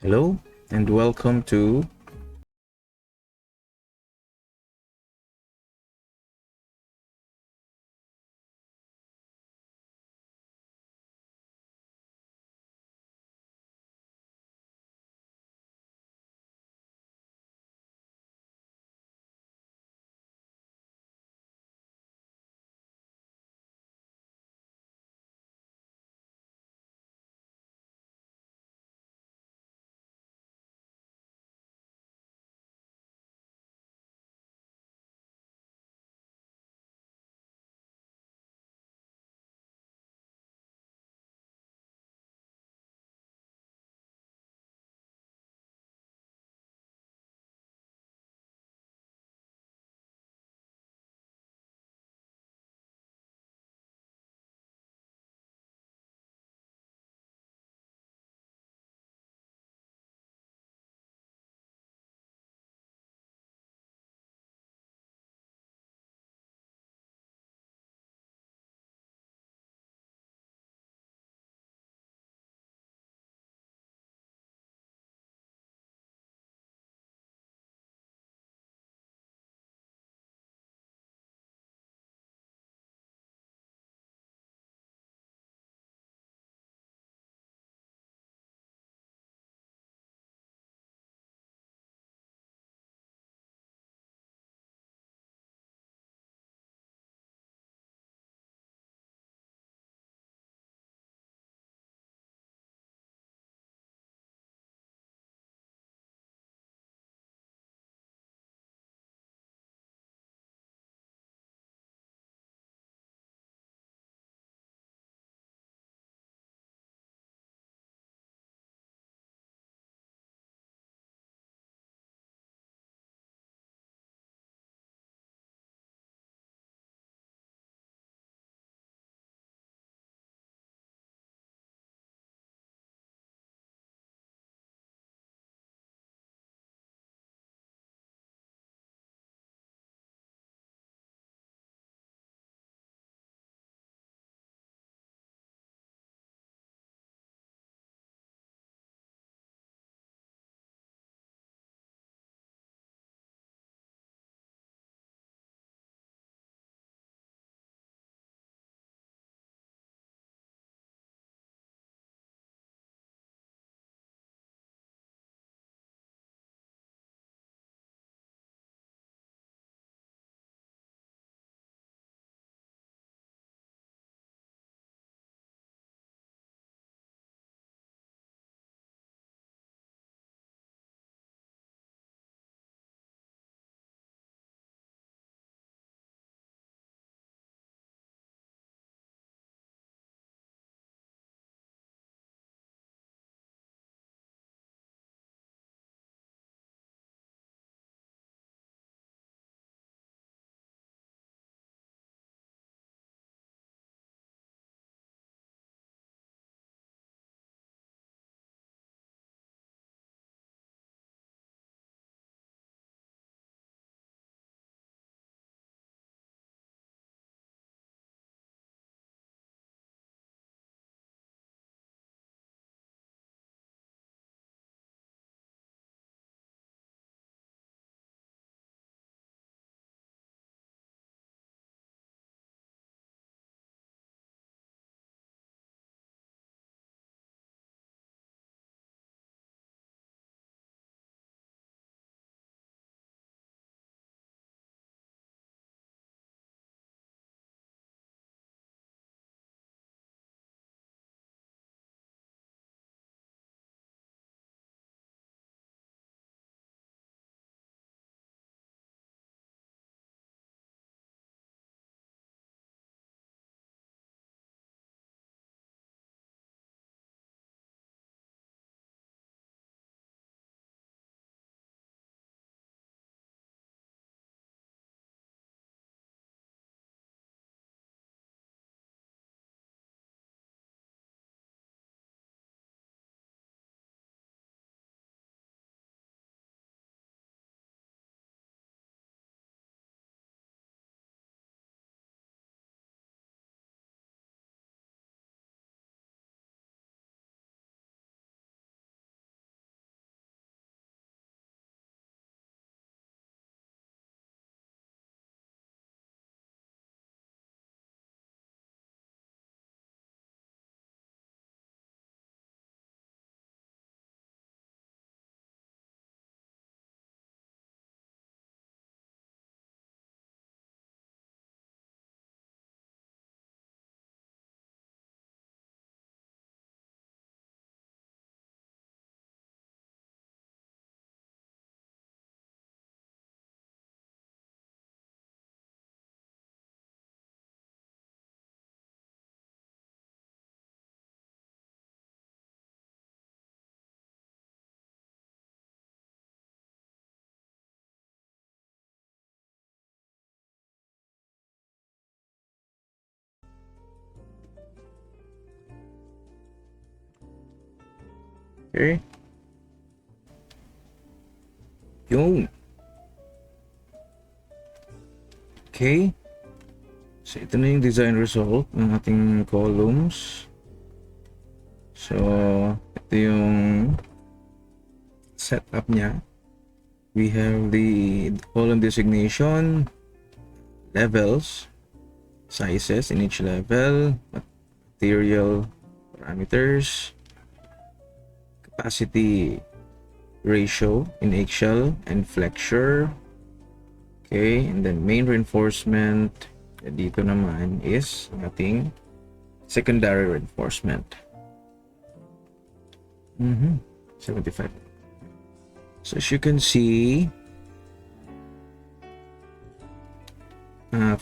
Hello and welcome to Okay. Yun. Okay. So, ito na yung design result ng ating columns. So, ito yung setup niya. We have the column designation, levels, sizes in each level, material parameters, capacity ratio in eggshell and flexure. Okay, and then main reinforcement dito naman is ating secondary reinforcement. 75. So as you can see,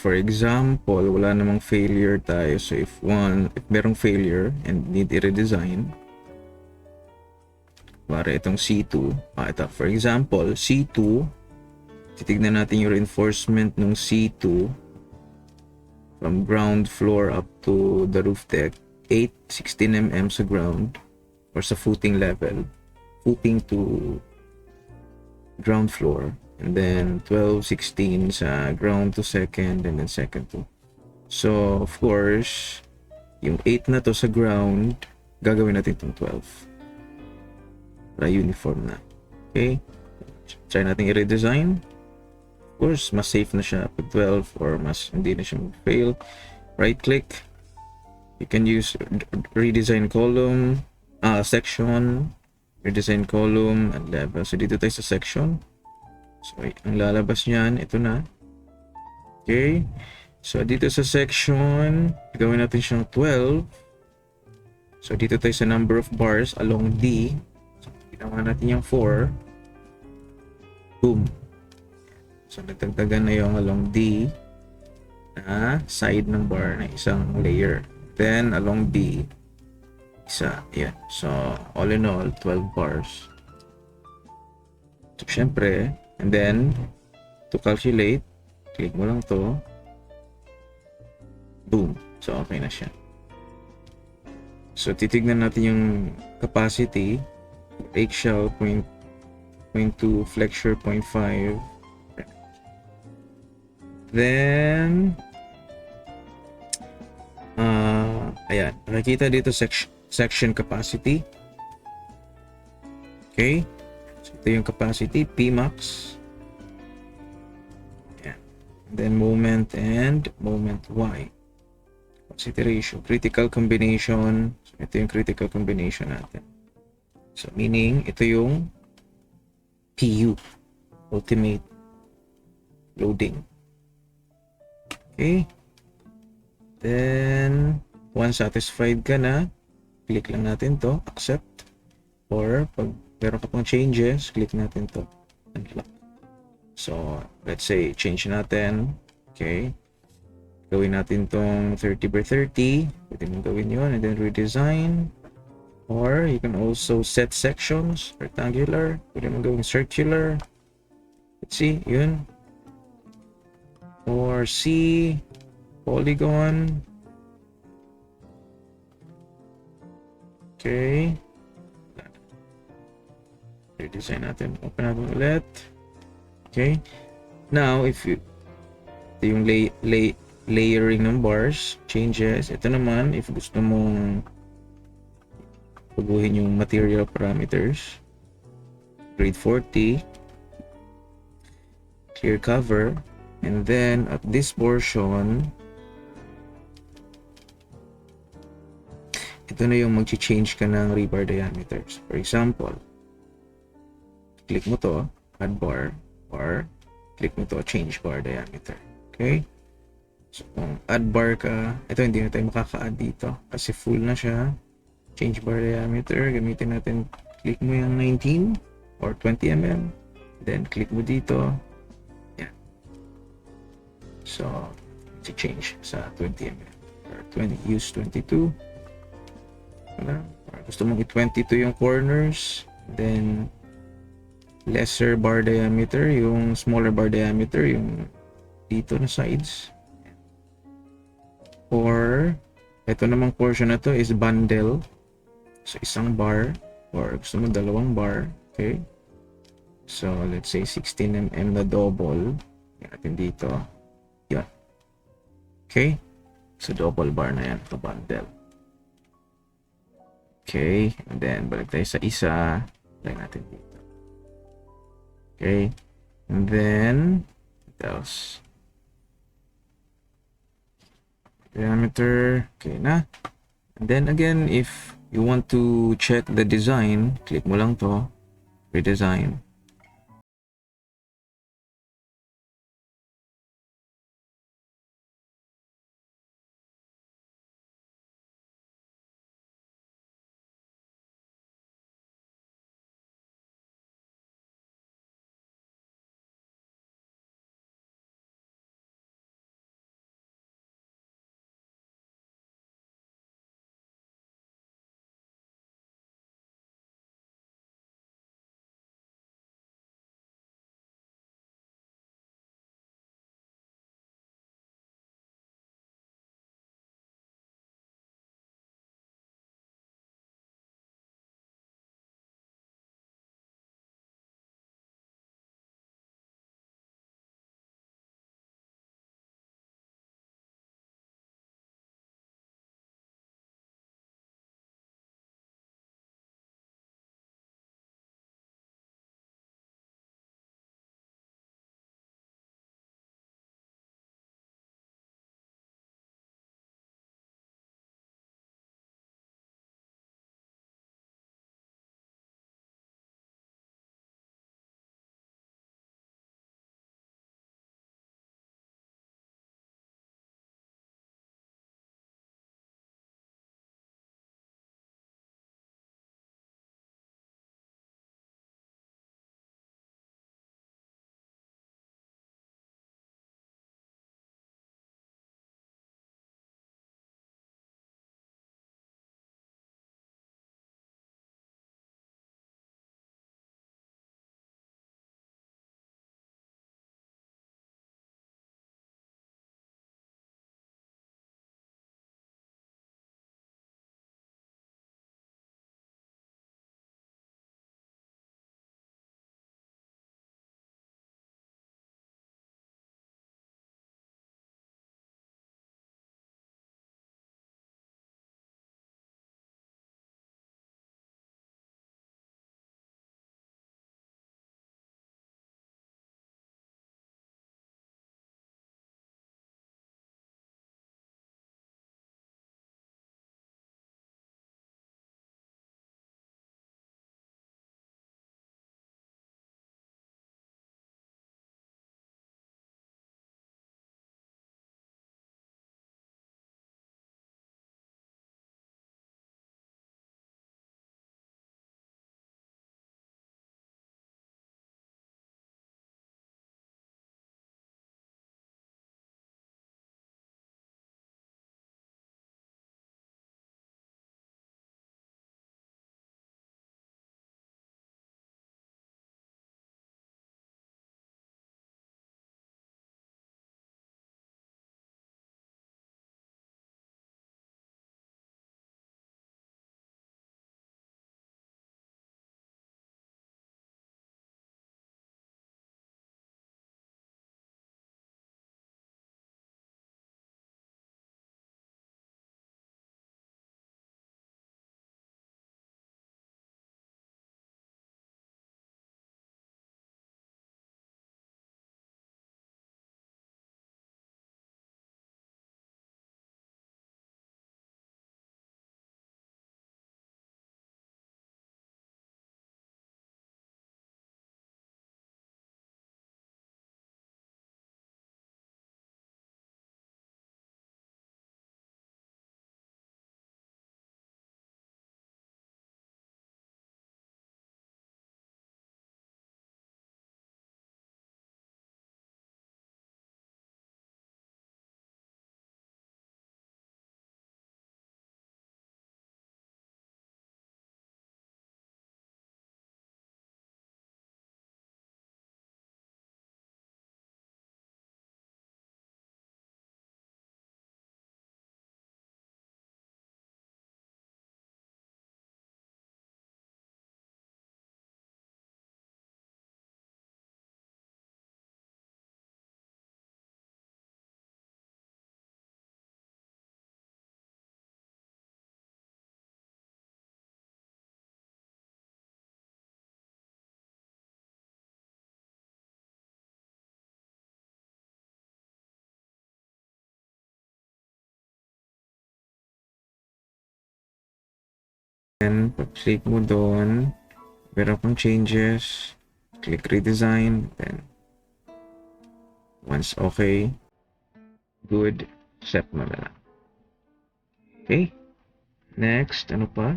for example, wala namang failure tayo. So if merong failure and need i-redesign, para itong C2, ito, for example, C2, titignan natin yung reinforcement ng C2 from ground floor up to the roof deck, 16 mm sa ground or sa footing level, footing to ground floor, and then 16 sa ground to second, and then second to. So of course, yung 8 na to sa ground, gagawin natin itong 12 para uniform na. Okay, try natin i-redesign. Of course, mas safe na siya pag 12 or mas hindi na siya mag-fail. Right click, you can use redesign column, section, redesign column and level. So dito tayo sa section. So ang lalabas niyan, ito na. Okay, so dito sa section, gawin natin siyang 12. So dito tayo sa number of bars along D. So ginawa natin yung 4. Boom. So nagtagtagan na yung along D na side ng bar na isang layer. Then along D, isa. Yan. So all in all, 12 bars. So syempre, and then to calculate, click mo lang to. Boom. So okay na siya. So titignan natin yung capacity, eggshell 0.2, flexure 0.5. Then ayan, nakikita dito section capacity. Okay, so ito yung capacity, Pmax. Ayan. Then moment and moment Y, capacity ratio, critical combination. So ito yung critical combination natin. So meaning ito yung PU, ultimate loading. Okay, then once satisfied ka na, click lang natin to, accept, or pag meron ka pang changes, click natin to, unlock. So let's say change natin. Okay, gawin natin tong 30x30, pwede mong gawin yun, and then redesign. Or you can also set sections, rectangular, pwede mong gawin circular. Let's see, yun. Or C, polygon. Okay. Redesign natin. Open natin ulit. Okay. Now, if you yung layering ng bars, changes. Ito naman, if gusto mong baguhin yung material parameters, grade 40, clear cover. And then at this portion, ito na yung mag-change ka ng rebar diameters. For example, click mo to, add bar, or click mo to, change bar diameter. Okay? So kung add bar ka, ito hindi na tayo makaka-add dito kasi full na siya. Change bar diameter, gamitin natin, click mo yung 19 or 20 mm. Then click mo dito. So, change sa 20 mm or 20, use 22. Wala. Or gusto mong i-22 yung corners, then lesser bar diameter, yung smaller bar diameter, yung dito na sides. Or ito namang portion na to is bundle. So isang bar, or gusto mo dalawang bar, okay? So, let's say 16mm na double. Yan natin dito. Yan. Okay? So, double bar na yan. Ito bundle. Okay. And then, balik tayo sa isa. Lagay natin dito. Okay. And then, what else? Diameter. Okay na. And then again, if you want to check the design, click mo lang to. Redesign. Then, pag-click mo doon, meron kang changes, click redesign, then once okay, good, set mo na lang. Okay? Next, ano pa?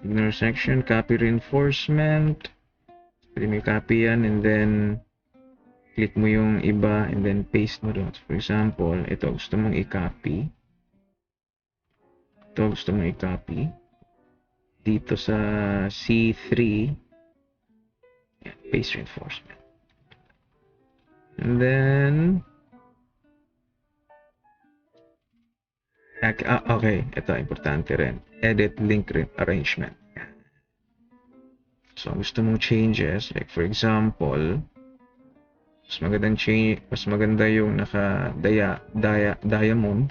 Ignore section, copy reinforcement. Pwede mo copy yan and then click mo yung iba and then paste mo doon. For example, ito gusto mong i-copy. Ito gusto mong i-copy. Dito sa C3, paste reinforcement. And then, okay, ito importante rin. Edit link arrangement. So, gusto mong changes, like for example, mas maganda yung diamond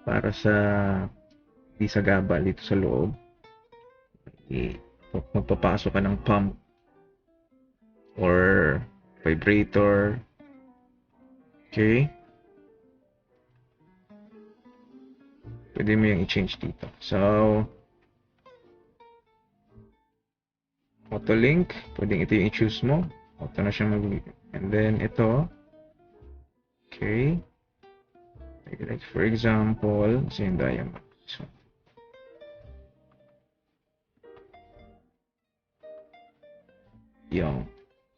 para sa di sa gabal dito sa loob. Magpapasok ka ng pump or vibrator. Okay? Pwede mo yung i-change dito. So, auto link, pwedeng ito yung i-choose mo. Auto na siya and then ito. Okay. Like for example, same diamond. So, yung.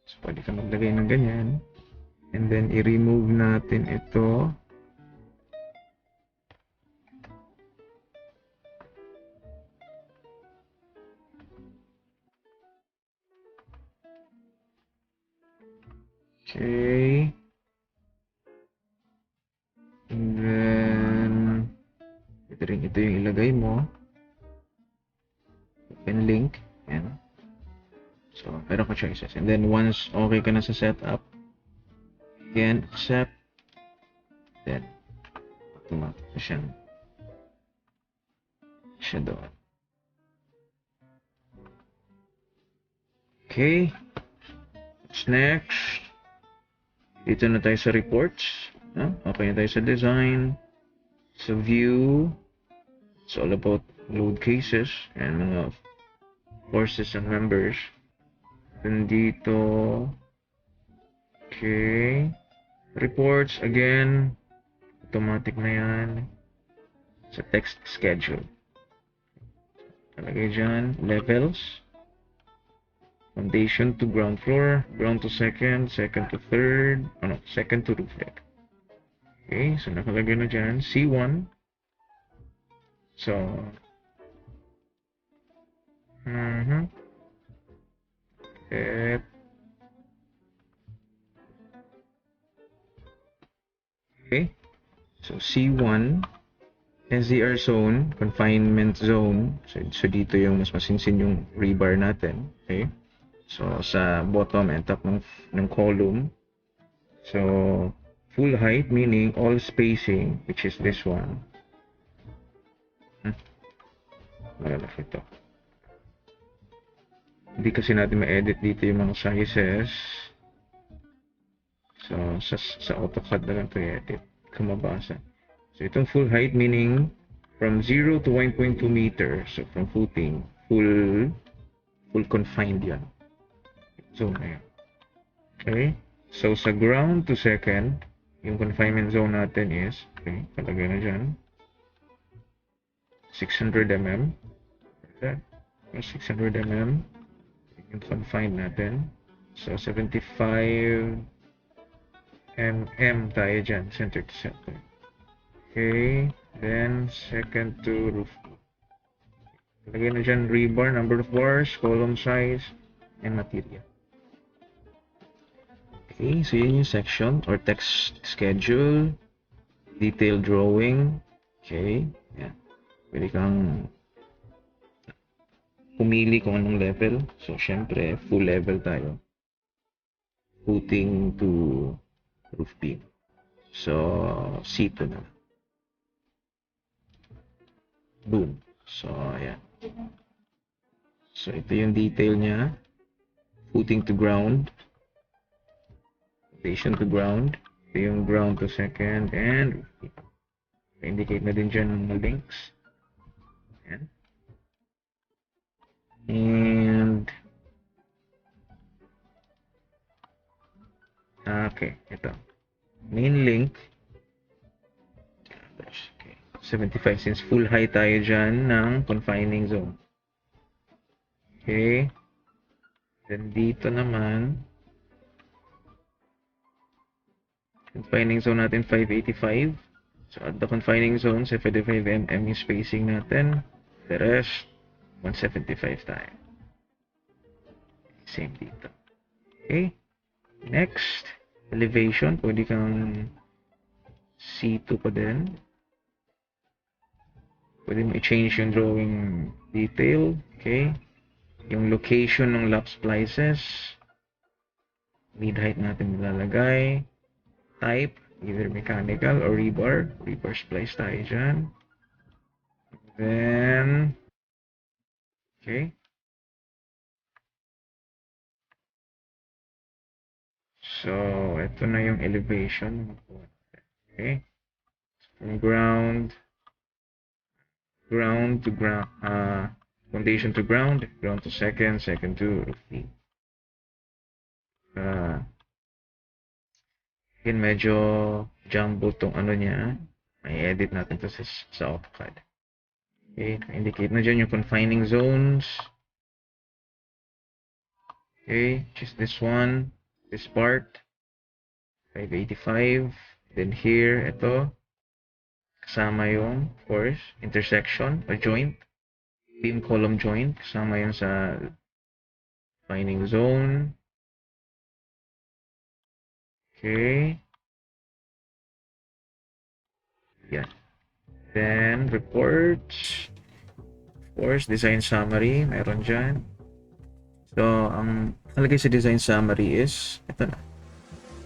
So, pwede ka maglagay ng ganyan. And then, i-remove natin ito. Okay. And then, ito yung ilagay mo. Open link. Yan. So, meron ka choices. And then, once okay ka na sa setup, again, accept. Then, automatic na siya doon. Okay. What's next? Dito na tayo sa reports. Okay na tayo sa design. Sa view. It's all about load cases and mga forces and members. Then dito. Okay. Reports, again. Automatic na yan. Sa text schedule. Talagay dyan. Levels. Foundation to ground floor. Ground to second. Second to third. Second to roof deck. Okay, so nakalagay na dyan. C1. So, okay. So, C1. SDR zone, confinement zone. So dito yung mas masinsin yung rebar natin. Okay. So, sa bottom and top ng column. So, full height, meaning all spacing, which is this one. Malalaki ito. Hindi kasi natin ma-edit dito yung mga sizes. So, sa AutoCAD na lang ito i-edit. Kumabasa. So, itong full height, meaning from 0 to 1.2 meters. So, from footing, full confined yan. Zone na yan. Okay? So, sa ground to second, yung confinement zone natin is, okay, talagay na dyan, 600 mm. Okay? 600 mm. Yung confined natin. So, 75 mm tayo dyan, center to center. Okay, then second to roof. Lagay na dyan rebar, number of bars, column size, and material. Okay, so yun yung section or text schedule, detailed drawing. Okay, yan. Pwede kang pumili kung anong level. So, syempre, full level tayo. Footing to roof beam. So, C2 na. Boom. So, ayan. So, ito yung detail niya. Footing to ground. Foundation to ground. Ito yung ground to second. And indicate na din dyan ng links. Ayan. And okay, ito. Main link. Okay. 75 since full height tayo dyan ng confining zone. Okay. Then dito naman, confining zone natin 585. So at the confining zone, 75 mm yung spacing natin. The rest, 175 tayo. Same dito. Okay. Next, elevation. Pwede kang C2 pa din. Pwede mo i-change yung drawing detail. Okay. Yung location ng lap splices. Mid height natin nilalagay. Type, either mechanical or rebar. Rebar splice tayo dyan. Then, okay. So, ito na yung elevation. Okay. From ground to ground, foundation to ground to second to roof beam. Yun, medyo jumbo tong ano niya. May edit natin to sa AutoCAD. Okay, indicate na dyan yung confining zones. Okay, just this one, this part, 585. Then here, ito, kasama yung, of course, intersection or joint, beam column joint, kasama yun sa confining zone. Okay. Yeah. Then, reports. Of course, design summary. Meron dyan. So, ang nalagay sa design summary is, ito na.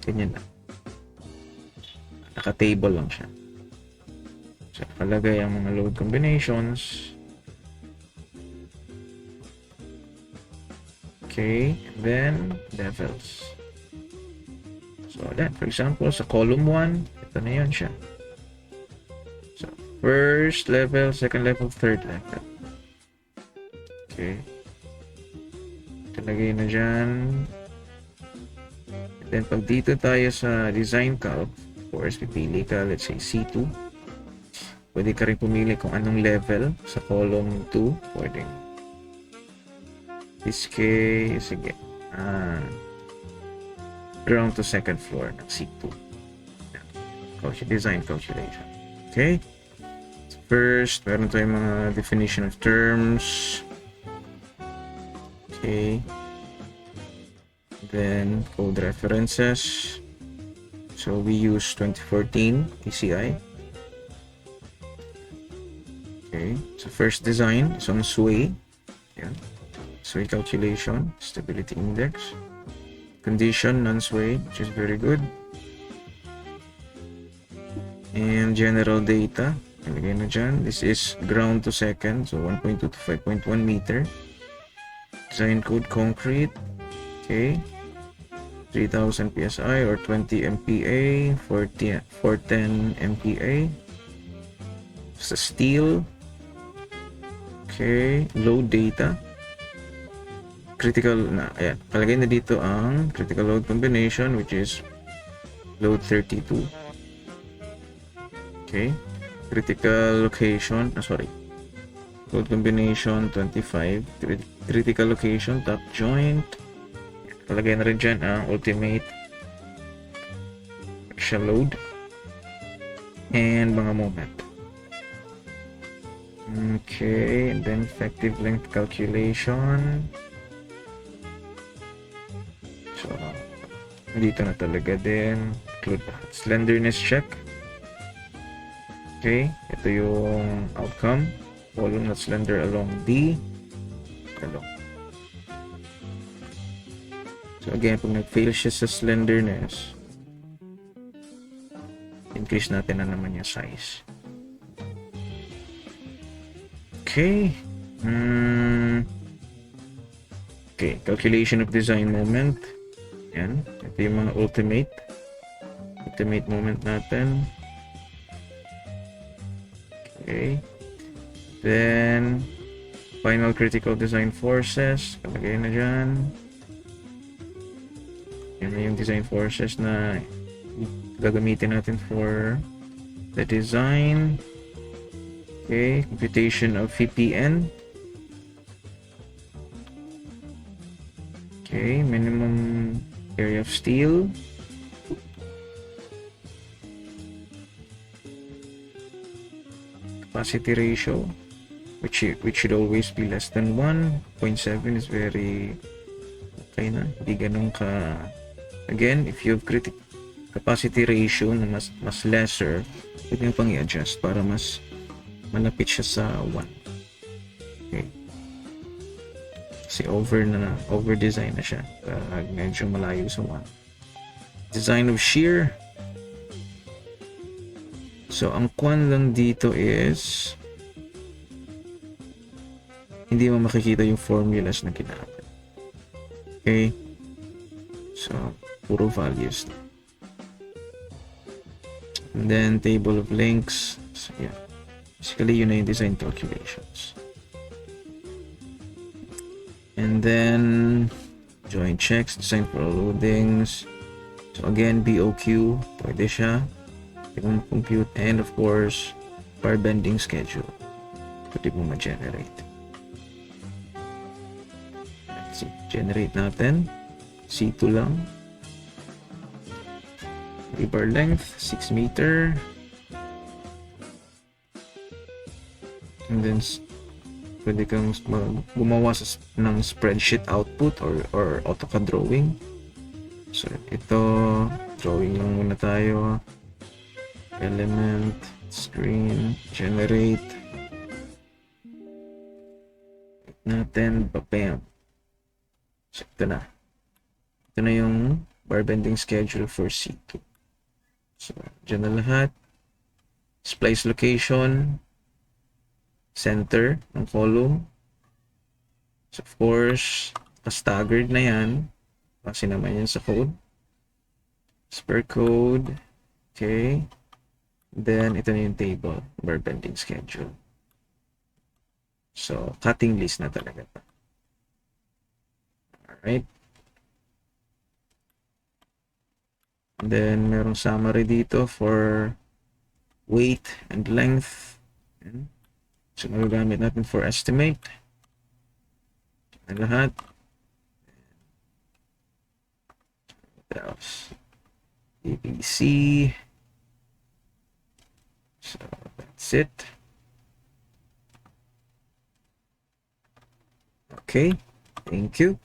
Ganyan na. Naka-table lang siya. So, nakalagay ang mga load combinations. Okay. And then, levels. So, that, for example, sa column 1, ito na yun siya. So, first level, second level, third level. Okay. Ito lagay na dyan. And then, pag dito tayo sa design calc, of course, pipili ka, let's say, C2. Pwede ka rin pumili kung anong level sa column 2. Pwede. This case, sige. Ground to second floor ng C2. Design calculation. Okay. First, meron tayong mga definition of terms. Okay. Then, code references. So, we use 2014 PCI. Okay. So, first design is on sway. Yeah. Sway calculation, stability index. Condition, non-sway, which is very good. And general data. Ilagay na dyan. This is ground to second. So, 1.2 to 5.1 meter. Design code concrete. Okay. 3,000 PSI or 20 MPa. 410 MPa. Sa steel. Okay. Load data. Critical na, ayan. Palagay na dito ang critical load combination which is load 32. Okay. Critical location, load combination 25. Critical location, top joint. Palagay na rin dyan ang ultimate axial load and mga moment. Okay, and then effective length calculation. So, dito na talaga din. Include slenderness check. Okay, ito yung outcome. Column not slender along D. Along. So again, pag nag-fail siya sa slenderness, increase natin na naman yung size. Okay. Okay, calculation of design moment. Yan. Ito yung mga ultimate moment natin. Okay. Then, Final critical design forces. Kalagay na dyan. Yan na yung design forces na gagamitin natin for the design. Okay, computation of VPN. Okay, minimum area of steel. Capacity ratio, which should always be less than 1. 0.7 is very okay na. Hindi ganun ka. Again, if you have capacity ratio na mas lesser, pwede nyo pang i-adjust para mas malapit siya sa 1. Okay. Kasi over design na siya. Medyo malayo sa 1. Design of shear. So, ang kwan lang dito is hindi mo makikita yung formulas na ginamit. Okay? So, puro values. And then, table of links. So, yeah. Basically, yun na yung design calculations. And then, join checks, design for loadings. So, again, BOQ. Pwede siya. Compute, and of course bar bending schedule pwede mo ma-generate. Let's see, generate natin C2 lang, rebar length 6 meter, and then pwede kang gumawa ng spreadsheet output or AutoCAD drawing. So ito, drawing lang muna tayo. Element, screen, generate natin, bam. So ito na yung bar bending schedule for C2. So dyan na lahat. Splice location, center ng column. So of course staggered na yan kasi naman yan sa code. Per code. Okay. Then, ito na yung table, bar bending schedule. So, cutting list na talaga. Alright. And then, merong summary dito for weight and length. So, magagamit natin for estimate. Na lahat. What else? ABC. So that's it. Okay, thank you.